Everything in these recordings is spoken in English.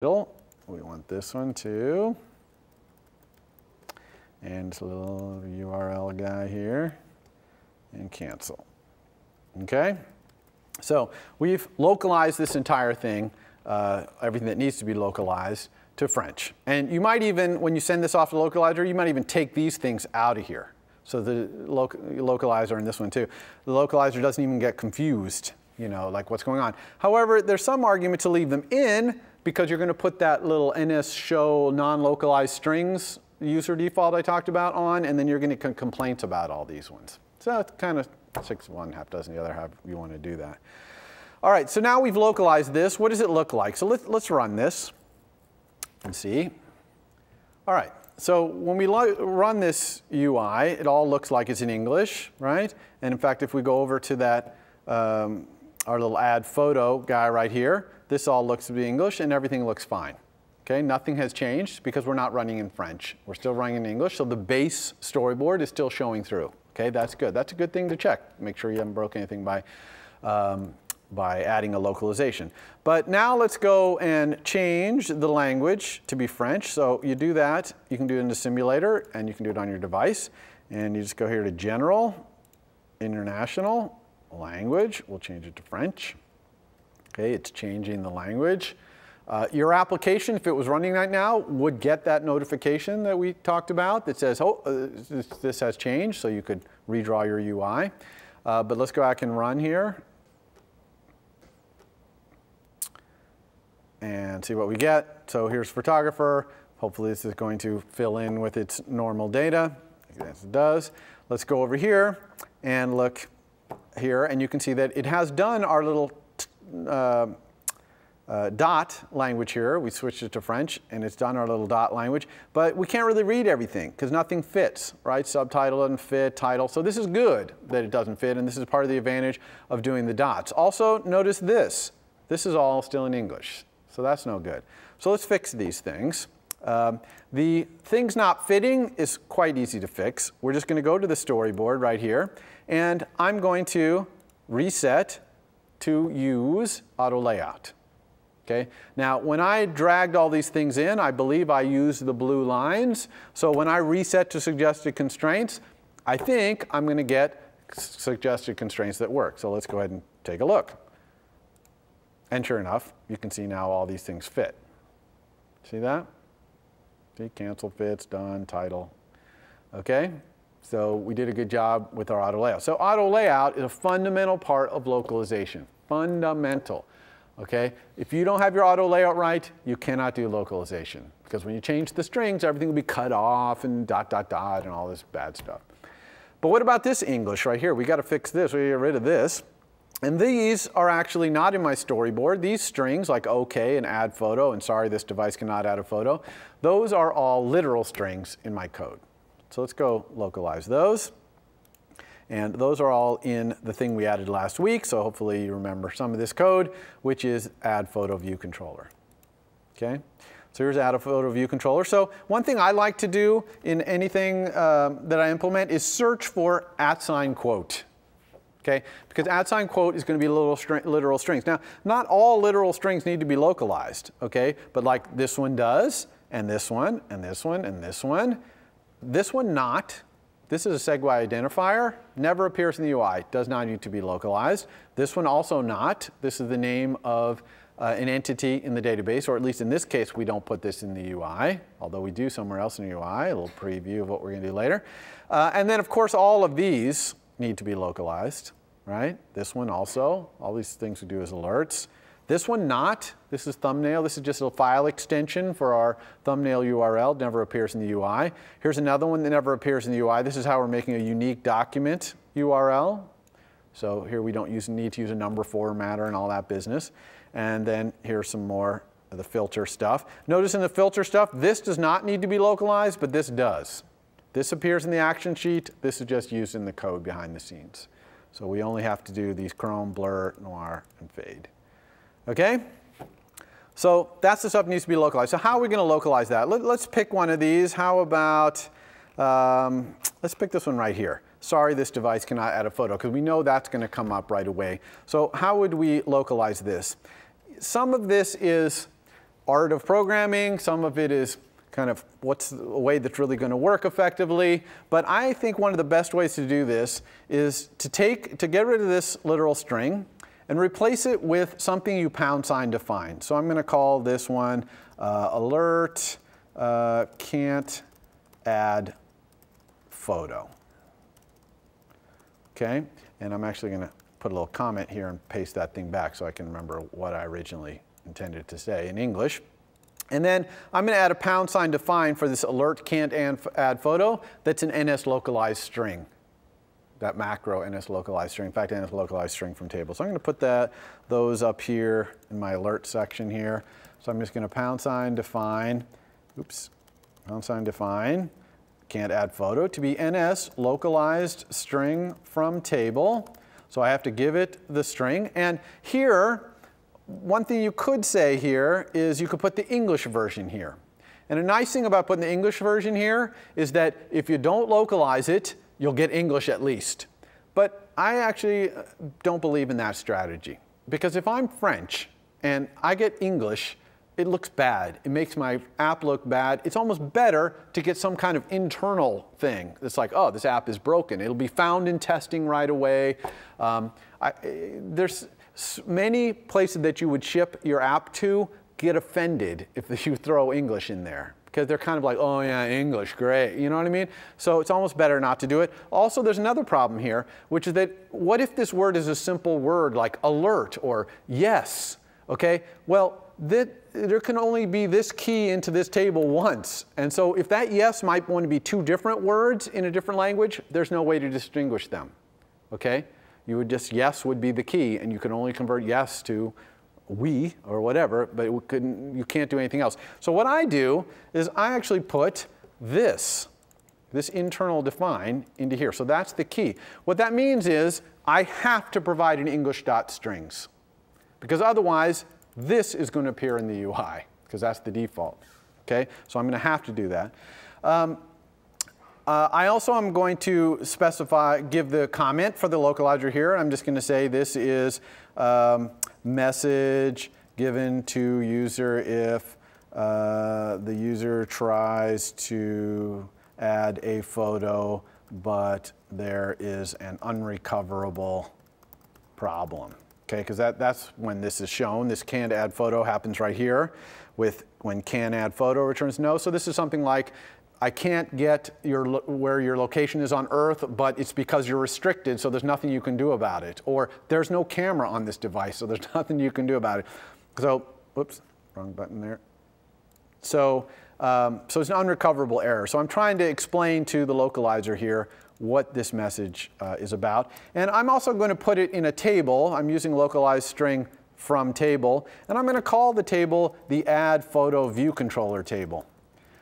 We want this one too. And a little URL guy here. And cancel. Okay? So we've localized this entire thing, everything that needs to be localized, to French. And you might even, when you send this off to the localizer, you might even take these things out of here. So the localizer in this one too. The localizer doesn't even get confused, you know, like what's going on. However, there's some argument to leave them in because you're going to put that little ns show non-localized strings user default I talked about on, and then you're going to get complaints about all these ones. So it's kind of 6 of one, half dozen the other, how you want to do that. All right, so now we've localized this. What does it look like? So let's run this and see. All right, so when we run this UI, it all looks like it's in English, right? And in fact, if we go over to that, our little add photo guy right here, this all looks to be English and everything looks fine. Okay, nothing has changed because we're not running in French. We're still running in English, so the base storyboard is still showing through. Okay, that's good. That's a good thing to check. Make sure you haven't broken anything by adding a localization. But now let's go and change the language to be French. So you do that. You can do it in the simulator, and you can do it on your device. And you just go here to General, International, Language. We'll change it to French. Okay, it's changing the language. Your application, if it was running right now, would get that notification that we talked about that says, oh, this has changed, so you could redraw your UI. But let's go back and run here and see what we get. So here's photographer. Hopefully this is going to fill in with its normal data. Yes, it does. Let's go over here and look here, and you can see that it has done our little dot language here. We switched it to French, and it's done our little dot language. But we can't really read everything because nothing fits, right? Subtitle doesn't fit, title. So this is good that it doesn't fit, and this is part of the advantage of doing the dots. Also, notice this. This is all still in English, so that's no good. So let's fix these things. The things not fitting is quite easy to fix. We're just going to go to the storyboard right here, and I'm going to reset to use auto layout. Okay. Now, when I dragged all these things in, I believe I used the blue lines. So when I reset to suggested constraints, I think I'm going to get suggested constraints that work. So let's go ahead and take a look. And sure enough, you can see now all these things fit. See that? See, cancel fits, done, title. Okay. So we did a good job with our auto layout. So auto layout is a fundamental part of localization. Fundamental. Okay? If you don't have your auto layout right, you cannot do localization. Because when you change the strings, everything will be cut off and dot, dot, dot, and all this bad stuff. But what about this English right here? We got to fix this. We get rid of this. And these are actually not in my storyboard. These strings, like OK and add photo, and sorry, this device cannot add a photo, those are all literal strings in my code. So let's go localize those. And those are all in the thing we added last week, so hopefully you remember some of this code, which is add photo view controller. Okay? So here's add a photo view controller. So one thing I like to do in anything that I implement is search for @quote. Okay? Because @quote is going to be literal strings. Now, not all literal strings need to be localized, okay? But like this one does, and this one, and this one, and this one. This one not. This is a segue identifier, never appears in the UI, does not need to be localized. This one also not. This is the name of an entity in the database, or at least in this case, we don't put this in the UI, although we do somewhere else in the UI, a little preview of what we're going to do later. And then, of course, all of these need to be localized, right? This one also, all these things we do as alerts. This one not. This is thumbnail. This is just a file extension for our thumbnail URL. Never appears in the UI. Here's another one that never appears in the UI. This is how we're making a unique document URL. So here we don't need to use a number formatter and all that business. And then here's some more of the filter stuff. Notice in the filter stuff, this does not need to be localized, but this does. This appears in the action sheet. This is just used in the code behind the scenes. So we only have to do these chrome, blur, noir, and fade. Okay? So that's the stuff that needs to be localized. So how are we going to localize that? Let's pick one of these. How about, let's pick this one right here. Sorry, this device cannot add a photo, because we know that's going to come up right away. So how would we localize this? Some of this is art of programming. Some of it is kind of what's the way that's really going to work effectively. But I think one of the best ways to do this is to get rid of this literal string and replace it with something you # define. So I'm going to call this one alert can't add photo. Okay, and I'm actually going to put a little comment here and paste that thing back so I can remember what I originally intended to say in English. And then I'm going to add a # define for this alert can't add photo. That's an NS localized string. That macro NS localized string. In fact, NS localized string from table. So I'm going to put those up here in my alert section here. So I'm just going to # define. Oops. # define can't add photo to be NS localized string from table. So I have to give it the string. And here, one thing you could say here is you could put the English version here. And a nice thing about putting the English version here is that if you don't localize it, you'll get English at least. But I actually don't believe in that strategy. Because if I'm French and I get English, it looks bad. It makes my app look bad. It's almost better to get some kind of internal thing. It's like, oh, this app is broken. It'll be found in testing right away. There's many places that you would ship your app to get offended if you throw English in there. Because they're kind of like, oh yeah, English, great. You know what I mean? So it's almost better not to do it. Also, there's another problem here, which is that what if this word is a simple word like alert or yes? Okay, well, there can only be this key into this table once. And so if that yes might want to be two different words in a different language, there's no way to distinguish them. Okay? You would just, yes would be the key, and you can only convert yes to we or whatever, but you can't do anything else. So what I do is I actually put this internal define into here. So that's the key. What that means is I have to provide an English.strings, because otherwise this is going to appear in the UI, because that's the default. Okay? So I'm going to have to do that. I also am going to give the comment for the localizer here. I'm just going to say this is message given to user if the user tries to add a photo, but there is an unrecoverable problem. Okay, because that's when this is shown. This can't add photo happens right here with when can add photo returns no. So this is something like, I can't get where your location is on Earth, but it's because you're restricted, so there's nothing you can do about it. Or there's no camera on this device, so there's nothing you can do about it. So, whoops, wrong button there. So it's an unrecoverable error. So I'm trying to explain to the localizer here what this message is about. And I'm also going to put it in a table. I'm using localized string from table. And I'm going to call the table the add photo view controller table.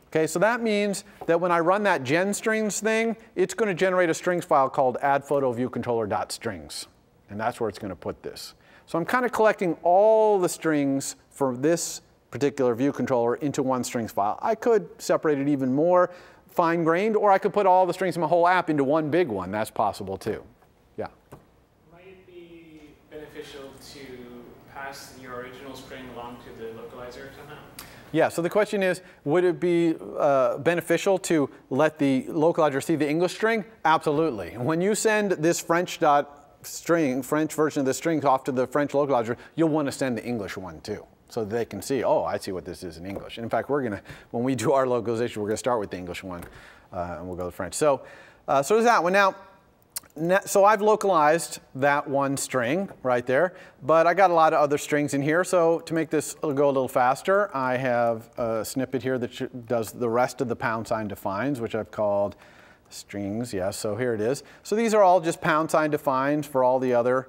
Okay, so that means that when I run that genstrings thing, it's going to generate a strings file called addPhotoViewController.strings. And that's where it's going to put this. So I'm kind of collecting all the strings for this particular view controller into one strings file. I could separate it even more fine-grained, or I could put all the strings in my whole app into one big one. That's possible too. Yeah? Might it be beneficial to pass your original string along to the localizer somehow? Yeah, so the question is, would it be beneficial to let the localizer see the English string? Absolutely. When you send this French version of the strings off to the French localizer, you'll want to send the English one too, so that they can see, oh, I see what this is in English. And in fact, when we do our localization, we're going to start with the English one, and we'll go to French. So there's that one. So I've localized that one string right there, but I got a lot of other strings in here. So to make this go a little faster, I have a snippet here that does the rest of the # defines, which I've called strings. Yes, so here it is. So these are all just # defines for all the other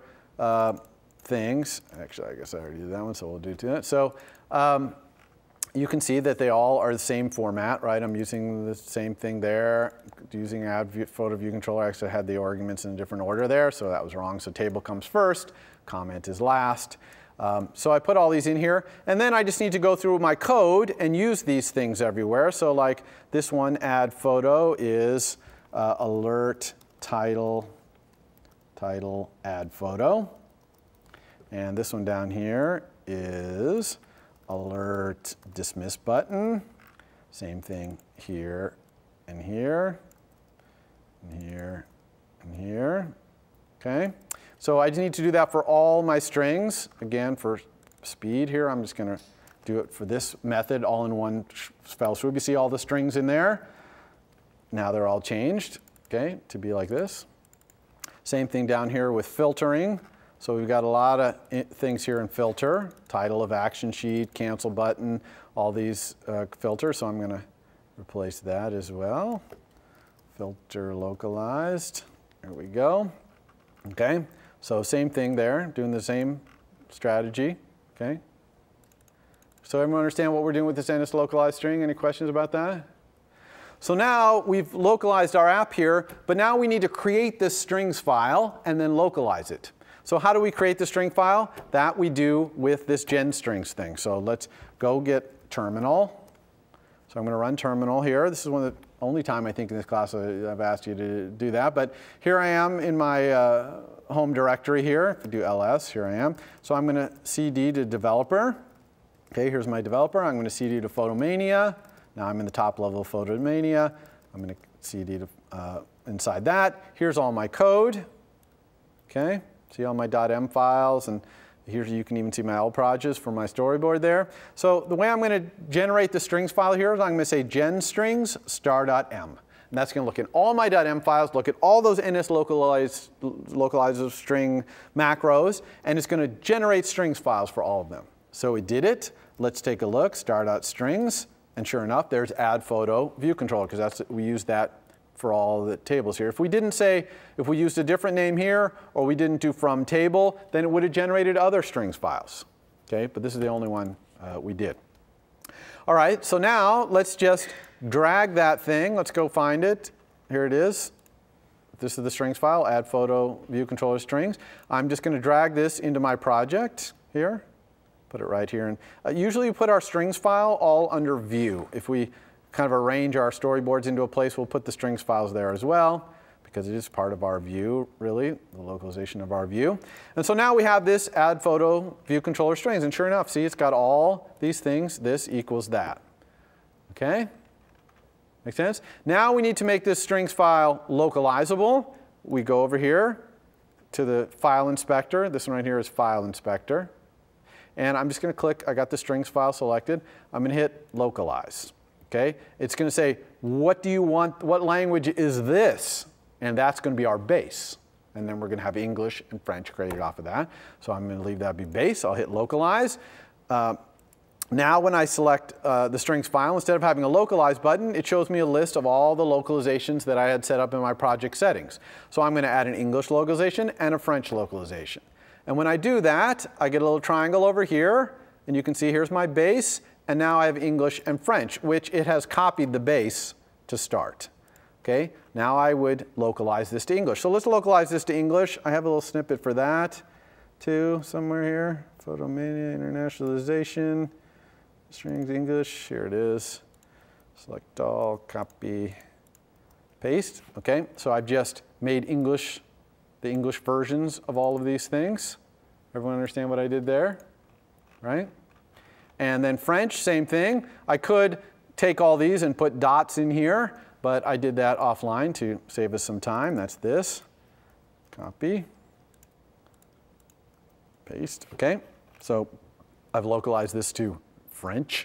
things. Actually, I guess I already did that one, so we'll do that. So you can see that they all are the same format, right? I'm using the same thing there. Using add photo view controller, I actually had the arguments in a different order there, so that was wrong. So table comes first, comment is last. So I put all these in here, and then I just need to go through my code and use these things everywhere. So like this one, add photo, is alert title add photo. And this one down here is alert dismiss button. Same thing here and here and here and here. Okay, so I just need to do that for all my strings. Again, for speed here, I'm just going to do it for this method all in one fell swoop. You see all the strings in there? Now they're all changed, okay, to be like this. Same thing down here with filtering. So we've got a lot of things here in filter. Title of action sheet, cancel button, all these filters. So I'm going to replace that as well. Filter localized. There we go. Okay, so same thing there, doing the same strategy. Okay. So everyone understand what we're doing with this NS localized string? Any questions about that? So now we've localized our app here, but now we need to create this strings file and then localize it. So how do we create the string file? That we do with this genstrings thing. So let's go get terminal. So I'm going to run terminal here. This is one of the only time I think in this class I've asked you to do that. But here I am in my home directory here. If I do ls, here I am. So I'm going to cd to developer. Okay, here's my developer. I'm going to cd to Photomania. Now I'm in the top level of Photomania. I'm going to cd to inside that. Here's all my code. Okay, see all my .m files, and here you can even see my L projects for my storyboard there. So the way I'm going to generate the strings file here is I'm going to say genstrings star.m. And that's going to look at all my .m files, look at all those NS localizer string macros, and it's going to generate strings files for all of them. So it did it. Let's take a look, star.strings. And sure enough, there's add photo view controller, because we use that for all the tables here. If we didn't say, if we used a different name here, or we didn't do from table, then it would have generated other strings files. Okay, but this is the only one we did. All right, so now let's just drag that thing. Let's go find it. Here it is. This is the strings file, add photo view controller strings. I'm just going to drag this into my project here. Put it right here. And usually we put our strings file all under view. If we kind of arrange our storyboards into a place, we'll put the strings files there as well, because it is part of our view, really, the localization of our view. And so now we have this add photo view controller strings. And sure enough, see, it's got all these things. This equals that. Okay? Make sense? Now we need to make this strings file localizable. We go over here to the file inspector. This one right here is file inspector. And I'm just going to click, I got the strings file selected. I'm going to hit localize. Okay? It's going to say, what do you want, what language is this? And that's going to be our base. And then we're going to have English and French created off of that. So I'm going to leave that be base. I'll hit localize. Now when I select the strings file, instead of having a localize button, it shows me a list of all the localizations that I had set up in my project settings. So I'm going to add an English localization and a French localization. And when I do that, I get a little triangle over here, and you can see here's my base, and now I have English and French, which it has copied the base to start. Okay, now I would localize this to English. So let's localize this to English. I have a little snippet for that too, somewhere here. Photomania, internationalization, strings English, here it is. Select all, copy, paste. Okay, so I've just made English, the English versions of all of these things. Everyone understand what I did there? Right? And then French, same thing. I could take all these and put dots in here, but I did that offline to save us some time. That's this. Copy. Paste. Okay. So I've localized this to French.